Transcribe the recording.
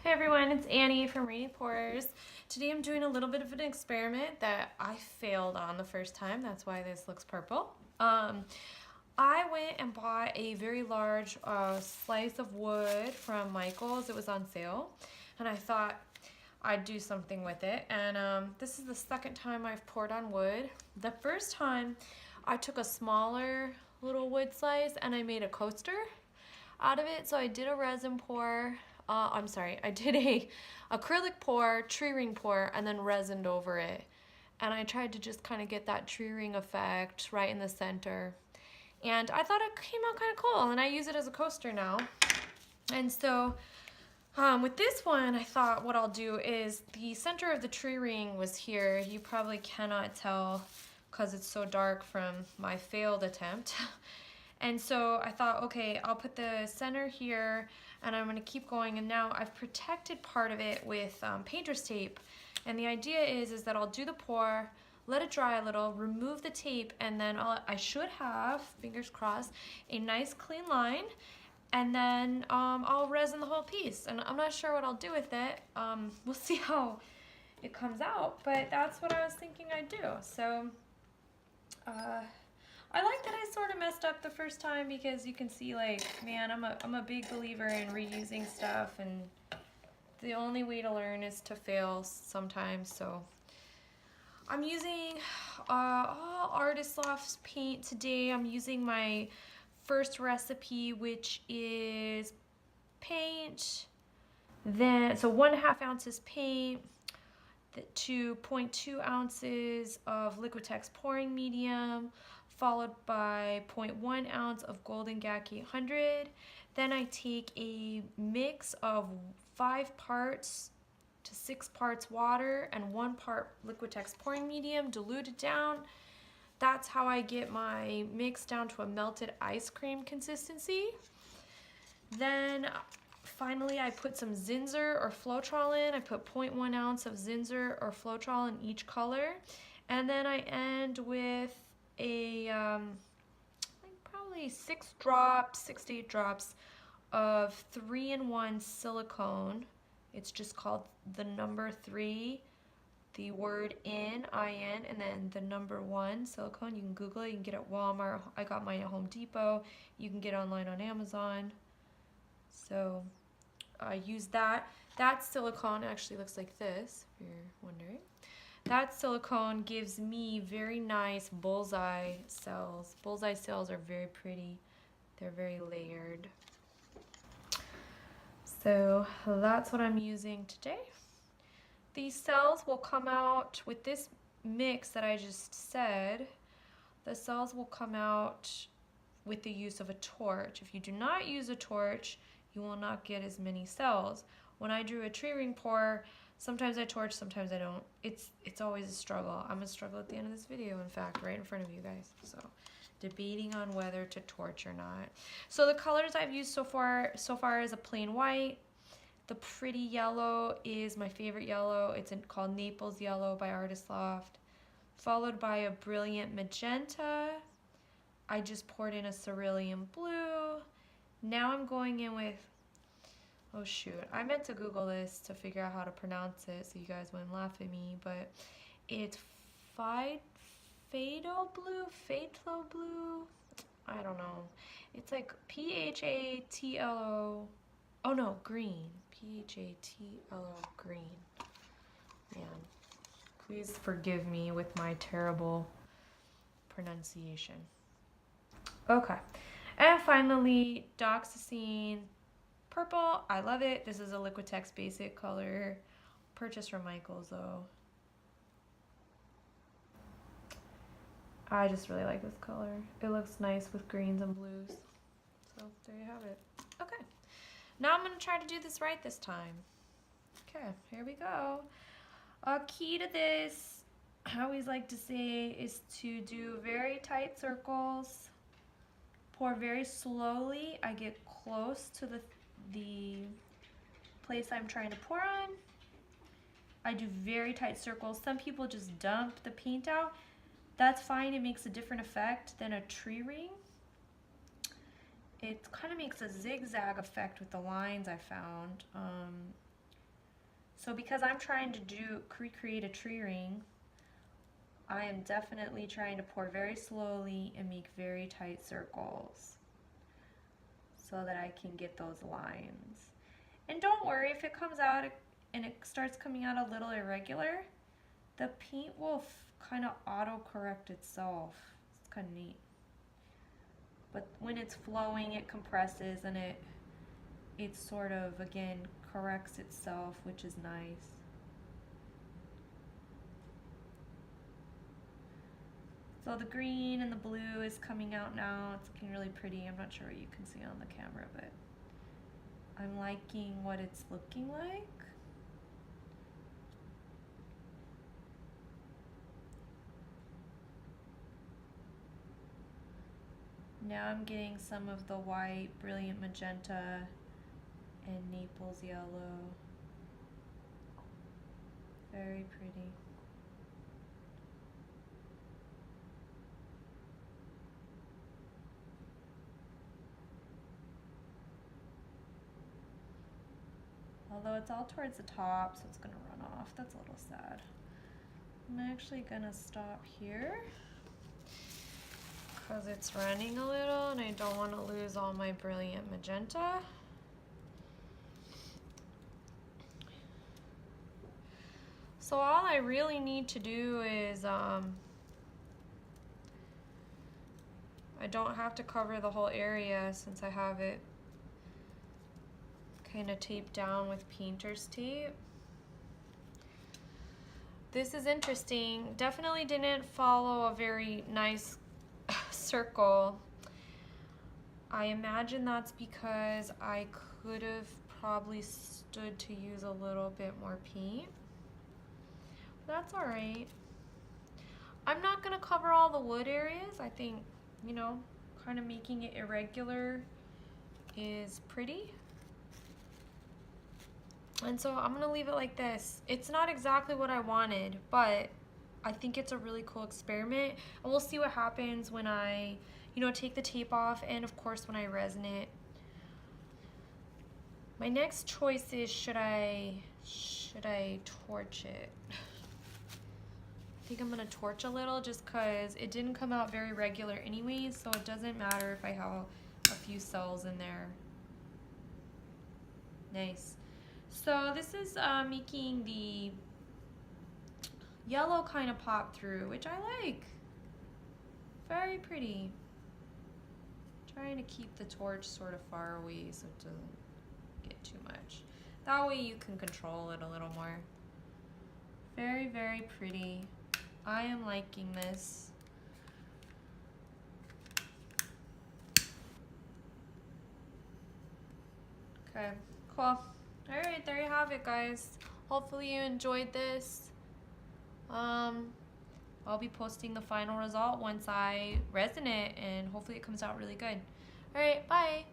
Hey everyone, it's Annie from Rainy Pours. Today I'm doing a little bit of an experiment that I failed on the first time. That's why this looks purple. I went and bought a very large slice of wood from Michael's. It was on sale, and I thought I'd do something with it. And this is the second time I've poured on wood. The first time I took a smaller little wood slice and I made a coaster out of it. So I did a resin pour. I did a acrylic pour, tree ring pour, and then resined over it. And I tried to just kind of get that tree ring effect right in the center. And I thought it came out kind of cool, and I use it as a coaster now. And so with this one, I thought what I'll do is the center of the tree ring was here. You probably cannot tell because it's so dark from my failed attempt. And so I thought, okay, I'll put the center here and I'm gonna keep going. And now I've protected part of it with painter's tape. And the idea is that I'll do the pour, let it dry a little, remove the tape, and then I should have, fingers crossed, a nice clean line. And then I'll resin the whole piece. And I'm not sure what I'll do with it. We'll see how it comes out, but that's what I was thinking I'd do. So, I like that I sort of messed up the first time because you can see, like, man, I'm a big believer in reusing stuff, and the only way to learn is to fail sometimes. So I'm using all Artist Loft paint today. I'm using my first recipe, which is paint, then so 1.5 ounces paint, 2.2 ounces of Liquitex pouring medium, followed by 0.1 ounce of Golden GAC 800. Then I take a mix of 5 parts to 6 parts water and 1 part Liquitex pouring medium, diluted down. That's how I get my mix down to a melted ice cream consistency. Then finally I put some Zinsser or Floetrol in. I put 0.1 ounce of Zinsser or Floetrol in each color. And then I end with a probably 6 to 8 drops of 3-in-1 silicone. It's just called the number 3, the word in, I-N, and then the number 1 silicone. You can Google it. You can get it at Walmart. I got mine at Home Depot. You can get it online on Amazon. So I use that. That silicone actually looks like this, if you're wondering. That silicone gives me very nice bullseye cells. Bullseye cells are very pretty. They're very layered. So that's what I'm using today. These cells will come out with this mix that I just said. The cells will come out with the use of a torch. If you do not use a torch, you will not get as many cells. When I do a tree ring pour, sometimes I torch, sometimes I don't. It's always a struggle. I'm gonna struggle at the end of this video, in fact, right in front of you guys. So, debating on whether to torch or not. So the colors I've used so far is a plain white. The pretty yellow is my favorite yellow. It's called Naples Yellow by Artist Loft. Followed by a brilliant magenta. I just poured in a cerulean blue. Now I'm going in with, oh shoot, I meant to Google this to figure out how to pronounce it so you guys wouldn't laugh at me, but it's Phthalo blue, I don't know. It's like P-H-A-T-L-O, oh no, green, P-H-A-T-L-O, green. Man, please forgive me with my terrible pronunciation. Okay, and finally, Doxycycline purple. I love it. This is a Liquitex basic color. Purchased from Michael's though. I just really like this color. It looks nice with greens and blues. So there you have it. Okay, now I'm going to try to do this right this time. Okay, here we go. A key to this, I always like to say, is to do very tight circles. Pour very slowly. I get close to the place I'm trying to pour on. I do very tight circles. Some people just dump the paint out. That's fine. It makes a different effect than a tree ring. It kind of makes a zigzag effect with the lines I found. So because I'm trying to recreate a tree ring, I am definitely trying to pour very slowly and make very tight circles so that I can get those lines. And don't worry if it comes out and it starts coming out a little irregular, the paint will kind of auto-correct itself. It's kind of neat. But when it's flowing, it compresses and it sort of, again, corrects itself, which is nice. So the green and the blue is coming out now. It's looking really pretty. I'm not sure what you can see on the camera, but I'm liking what it's looking like. Now I'm getting some of the white, brilliant magenta, and Naples yellow. Very pretty. Although it's all towards the top, so it's gonna run off. That's a little sad. I'm actually gonna stop here because it's running a little and I don't want to lose all my brilliant magenta. So all I really need to do is, I don't have to cover the whole area since I have it kind of taped down with painter's tape. This is interesting. Definitely didn't follow a very nice circle. I imagine that's because I could have probably stood to use a little bit more paint. That's all right. I'm not gonna cover all the wood areas. I think, you know, kind of making it irregular is pretty. And so I'm gonna leave it like this. It's not exactly what I wanted, but I think it's a really cool experiment. And we'll see what happens when I, you know, take the tape off and of course when I resin it. My next choice is should I torch it? I think I'm gonna torch a little just cause it didn't come out very regular anyways, so it doesn't matter if I have a few cells in there. Nice. So this is making the yellow kind of pop through, which I like. Very pretty. Trying to keep the torch sort of far away so it doesn't get too much. That way you can control it a little more. Very, very pretty. I am liking this. Okay, cool. All right, there you have it, guys. Hopefully you enjoyed this. I'll be posting the final result once I resin it, and hopefully it comes out really good. All right, bye.